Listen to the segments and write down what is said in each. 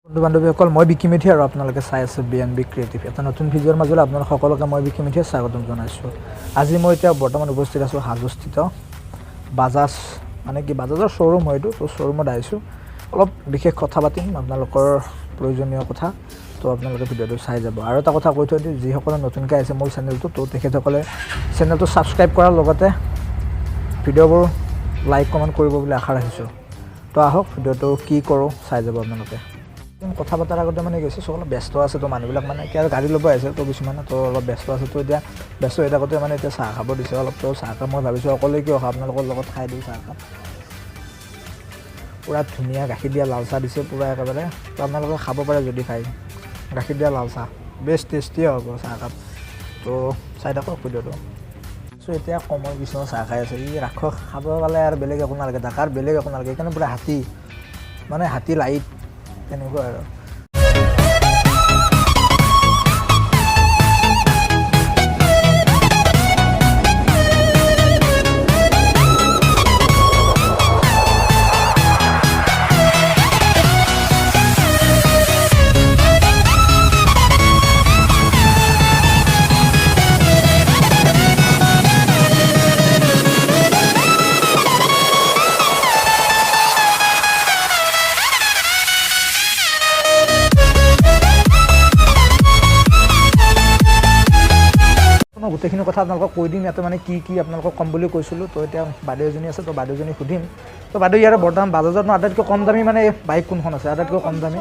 বন্ধু বান্ধৱীসকল মই বিকি মিঠি আৰু আপোনালোকে চাই আছে BNB ক্ৰিয়েটিভ এটা নতুন ভিডিঅ'ৰ মাজলৈ আপোনালোক সকলোকে মই বিকি মিঠিয়ে স্বাগতম জনাইছোঁ। আজি মই এতিয়া বৰ্তমান উপস্থিত আছোঁ হাজোস্থিত বাজাজ মানে কি বাজাজৰ শ্ব'ৰুম হয় এইটো। তো শ্ব'ৰুমত আহিছোঁ, অলপ বিশেষ কথা পাতিম আপোনালোকৰ প্ৰয়োজনীয় কথা। তো আপোনালোকে ভিডিঅ'টো চাই যাব। আৰু এটা কথা কৈ থৈ দিওঁ, যিসকলে নতুনকৈ আহিছে মোৰ চেনেলটো, তো তেখেতসকলে চেনেলটো ছাবস্ক্ৰাইব কৰাৰ লগতে ভিডিঅ'বোৰ লাইক কমেণ্ট কৰিব বুলি আশা ৰাখিছোঁ। তো আহক ভিডিঅ'টো কি কৰোঁ চাই যাব আপোনালোকে। কথা পতাৰ আগতে মানে গৈছে চব অলপ ব্যস্ত আছে, তো মানুহবিলাক মানে কি আৰু গাড়ী ল'ব আহিছে, তো কিছুমানে তো অলপ ব্যস্ত আছে। তো এতিয়া ব্যস্ত হৈ থাকোঁতে মানে এতিয়া চাহ খাব দিছে অলপ। তো চাহ কাপ মই ভাবিছোঁ অকলে কিয় খাওঁ, আপোনালোকৰ লগত খাই দিওঁ চাহ কাপ। পূৰা ধুনীয়া গাখীৰ দিয়া লাল চাহ দিছে পূৰা একেবাৰে। তো আপোনালোকে খাব পাৰে যদি খায়, গাখীৰ দিয়া লাল চাহ বেষ্ট টেষ্টিয়ে হ'ব চাহ কাপ। তো চাই থাকক ভিডিঅ'টো। চ' এতিয়া কমৰ কিছুমান চাহ খাই আছে, ই ৰাক্ষস খাব পালে আৰু বেলেগ একো নালাগে, ডাকাৰ বেলেগ একো নালাগে। সেইকাৰণে পূৰা হাতী মানে হাতী লাইট তেনেকুৱা আৰু। মই গোটেইখিনি কথা আপোনালোকক কৈ দিম ইয়াতে মানে কি আপোনালোকক ক'ম বুলি কৈছিলোঁ। তো এতিয়া বাইদেউ এজনী আছে, তো বাইদেউজনী সুধিম। তো বাইদেউ ইয়াৰ বৰ্তমান বাজাজত আটাইতকৈ কম দামী মানে বাইক কোনখন আছে আটাইতকৈ কম দামী?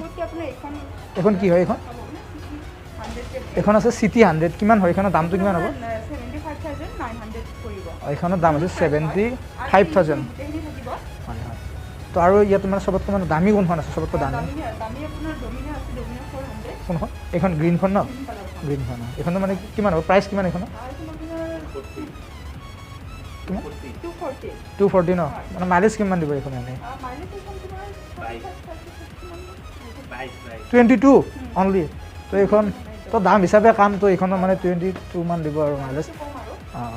এইখন কি হয়? এইখন আছে চিটি 100। কিমান হয় এইখনৰ দামটো কিমান হ'ব? এইখনৰ দাম হৈছে 75,000। হয় হয়। তো আৰু ইয়াত মানে চবতকৈ মানে দামী কোনখন আছে? চবতকৈ দামী কোনখন? এইখন গ্ৰীণখন ন? গ্ৰীণখন। এইখনৰ মানে কিমান হ'ব প্ৰাইচ কিমান এইখনৰ? 240 ন? মানে মাইলেজ কিমান দিব এইখন? এনেই 22 অনলি। তো এইখন তো দাম হিচাপে কাম, তো এইখনৰ মানে 22 মান দিব আৰু মাইলেজ।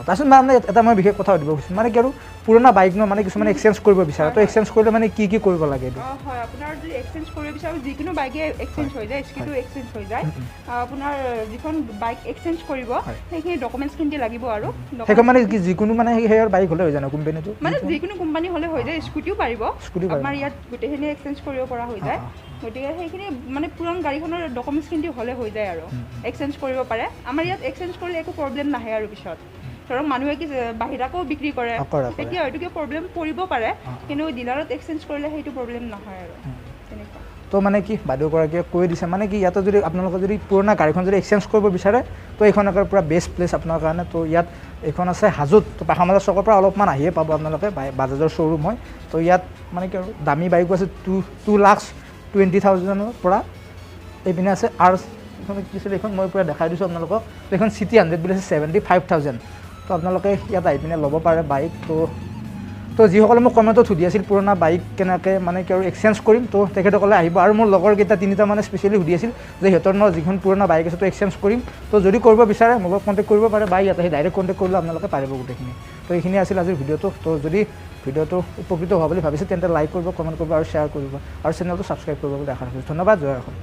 তাৰপিছত মানে এটা মই বিশেষ কথা সুধিব খুজিছোঁ, মানে কি আৰু পুৰণা বাইক ন, মানে কিছুমানে এক্সচেঞ্জ কৰিব বিচাৰে, তো এক্সচেঞ্জ কৰিলে মানে কি কৰিব লাগে এইটো? হয়, আপোনাৰ যদি এক্সচেঞ্জ কৰিব বিচাৰে যিকোনো বাইকে এক্সচেঞ্জ হৈ যায়, স্কুটিও এক্সচেঞ্জ হৈ যায়। আপোনাৰ যিখন বাইক এক্সচেঞ্জ কৰিব সেইখিনি ডকুমেণ্টছখিনি লাগিব। আৰু সেইখন মানে কি যিকোনো মানে সেইয়াৰ বাইক হ'লে হৈ যায় ন? কোম্পানীটো মানে যিকোনো কোম্পানী হ'লে হৈ যায়, স্কুটিও পাৰিব। আমাৰ ইয়াত গোটেইখিনি এক্সচেঞ্জ কৰিব পৰা হৈ যায়। গতিকে সেইখিনি মানে পুৰণা গাড়ীখনৰ ডকুমেণ্টছখিনি হ'লে হৈ যায় আৰু এক্সচেঞ্জ কৰিব পাৰে। আমাৰ ইয়াত এক্সচেঞ্জ কৰিলে একো প্ৰব্লেম নাহে আৰু পিছত ধৰক মানুহে কি বাহিৰাকো বিক্ৰী কৰে, তেতিয়া হয়তো কিবা প্ৰব্লেম পৰিব পাৰে, কিন্তু ডিলাৰত এক্সচেঞ্জ কৰিলে সেইটো প্ৰব্লেম নহয় আৰু তেনেকুৱা। তো মানে কি বাইদেউগৰাকীয়ে কৈ দিছে মানে কি ইয়াতে যদি আপোনালোকে যদি পুৰণা গাড়ীখন যদি এক্সচেঞ্জ কৰিব বিচাৰে, তো এইখন একেবাৰে পূৰা বেষ্ট প্লেচ আপোনাৰ কাৰণে। তো ইয়াত এইখন আছে হাজোত, তো পাখামাজাৰ চকৰ পৰা অলপমান আহিয়ে পাব আপোনালোকে, বাজাজৰ শ্ব'ৰুম হয়। তো ইয়াত মানে কি আৰু দামী বাইকো আছে 2,20,000 পৰা। এইপিনে আছে আৰু এইখন কি আছিলে এইখন মই পূৰা দেখাই দিছোঁ আপোনালোকক। তো এইখন চিটি 100 বুলি আছে 75,000। তো আপোনালোকে ইয়াত আহি পিনে ল'ব পাৰে বাইক। তো যিসকলে মোক কমেণ্টত সুধি আছিল পুৰণা বাইক কেনেকৈ মানে কি আৰু এক্সচেঞ্জ কৰিম, তো তেখেতসকলে আহিব। আৰু মোৰ লগৰকেইটা 3টা মানে স্পেচিয়েলি সুধি আছিল যে সিহঁতৰ যিখন পুৰণা বাইক আছে তো এক্সচেঞ্জ কৰিম। তো যদি কৰিব বিচাৰে মোৰ লগত কণ্টেক্ট কৰিব পাৰে, বা ইয়াত আহি ডাইৰেক্ট কণ্টেক্ট কৰিলে আপোনালোকে পাৰিব গোটেইখিনি। তো এইখিনি আছিল আজিৰ ভিডিঅ'টো। তো যদি ভিডিঅ'টো উপকৃত হোৱা বুলি ভাবিছে তেন্তে লাইক কৰিব, কমেণ্ট কৰিব আৰু শ্বেয়াৰ কৰিব, আৰু চেনেলটো ছাবস্ক্ৰাইব কৰিব বুলি আশা ৰাখিছোঁ। ধন্যবাদ। জয় অসম।